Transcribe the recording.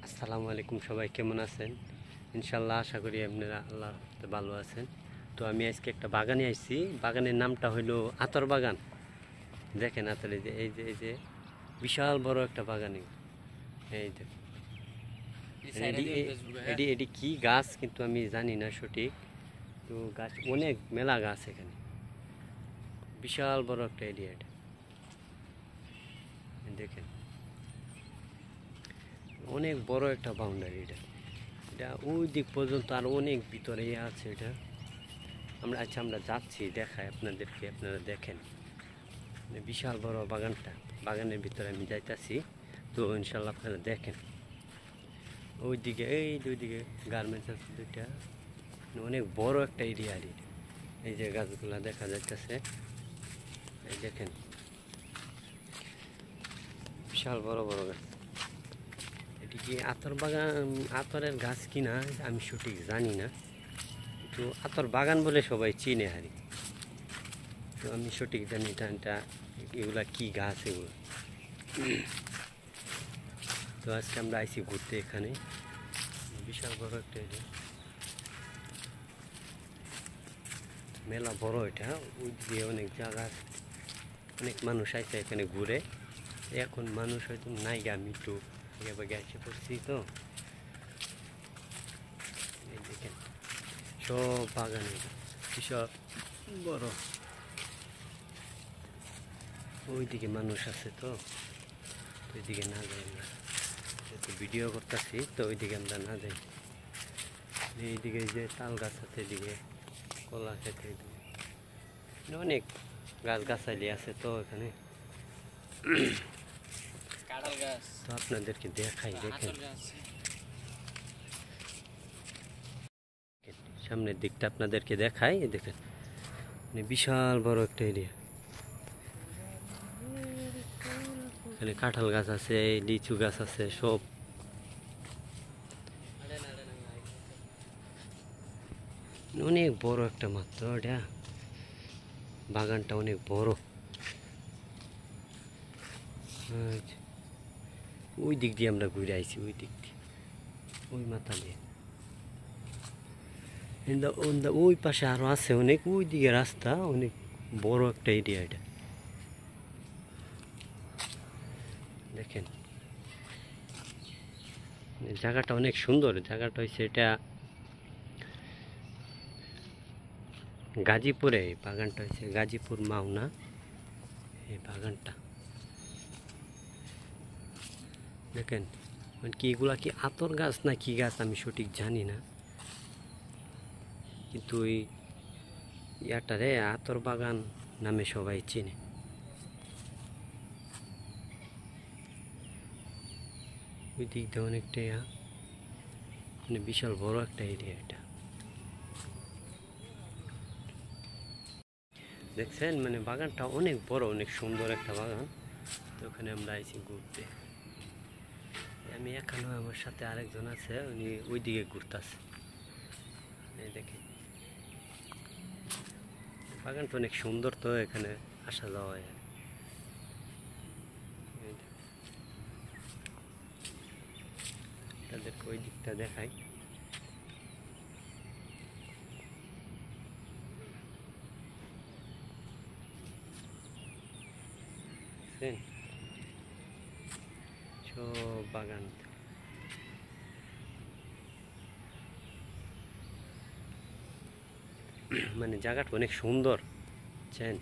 আসসালামু আলাইকুম, সবাই কেমন আছেন? ইনশাল্লাহ আশা করি আপনারা আল্লাহ ভালো আছেন। তো আমি আজকে একটা বাগানে আসছি। বাগানের নামটা হইলো আতর বাগান। দেখেন আতর, এই যে বিশাল বড় একটা বাগানে। এই যে এটি এটি কি গাছ কিন্তু আমি জানি না সঠিক। তো গাছ অনেক মেলা গাছ এখানে, বিশাল বড় একটা এরিয়া এটা। দেখেন অনেক বড় একটা বাউন্ডারি এটা। এটা ওই দিক পর্যন্ত আর অনেক ভিতরে আছে এটা। আমরা যাচ্ছি, দেখাই আপনাদেরকে, আপনারা দেখেন বিশাল বড় বাগানটা। বাগানের ভিতরে আমি যাইতাছি, তো ইনশাল্লাহ আপনারা দেখেন। ওইদিকে এই দুইদিকে গার্মেন্টস আছে দুইটা, অনেক বড় একটা এরিয়া। আর এই যে গাছগুলা দেখা যাইতেছে, এই দেখেন বিশাল বড় বড় গাছ। এটি কি আতর বাগান, আতরের গাছ কিনা আমি সঠিক জানি না, তো আতর বাগান বলে সবাই চিনে হারি। তো আমি সঠিক জানি এটা এগুলা কি গাছ এগুলো। তো আজকে আমরা আইছি ঘুরতে এখানে, বিশাল বড় একটা এরিয়া, মেলা বড় এটা। ওই দিকে অনেক জায়গা, অনেক মানুষ আইছে এখানে ঘুরে। এখন মানুষ হয়তো নাই, আমি একটু আগে এসে পড়ছি। তো এই দেখেন সব বাগানে বিশাল বড়। ওইদিকে মানুষ আছে, তো ওইদিকে না যাই আমরা, যেহেতু ভিডিও করতেছি তো ওইদিকে আমরা না যাই। এইদিকে যে তাল গাছ আছে, এদিকে কলা খেতে, অনেক গাছ গাছালি আছে। তো এখানে তো আপনাদেরকে দেখাই, দেখেন সামনের দিকটা আপনাদেরকে দেখাই। দেখেন বিশাল বড় একটা এরিয়া। এখানে কাঁঠাল গাছ আছে, লিচু গাছ আছে, সব অনেক বড় একটা মাত্র এটা। বাগানটা অনেক বড়। ওই দিক দিয়ে আমরা ঘুরে আইছি, ওই দিক দিয়ে, ওই মাথা দিয়ে। ওই পাশে আরো আছে অনেক, ওই দিকে রাস্তা, অনেক বড় একটা এরিয়া এটা। দেখেন জায়গাটা অনেক সুন্দর। জায়গাটা হচ্ছে এটা গাজীপুরে, বাগানটা হচ্ছে গাজীপুর মাওনা। এই বাগানটা দেখেন কি, এগুলা কি আতর গাছ না কি গাছ আমি সঠিক জানি না, কিন্তু ওই ইয়াটারে আতর বাগান নামে সবাই চিনে। ওই দিক দিয়ে অনেকটা মানে বিশাল বড় একটা এরিয়া এটা। দেখছেন মানে বাগানটা অনেক বড়, অনেক সুন্দর একটা বাগান। তো ওখানে আমরা আইছি ঘুরতে। আমি এখানেও, আমার সাথে আরেকজন আছে, উনি ওই দিকে ঘুরতেছে। এই দেখেন বাগানটা অনেক সুন্দর, তো এখানে আসা যাওয়া হয়। তাদেরকে ওই দিকটা দেখাই। সব বাগান, মানে জায়গাটা অনেক সুন্দর, বুঝছেন।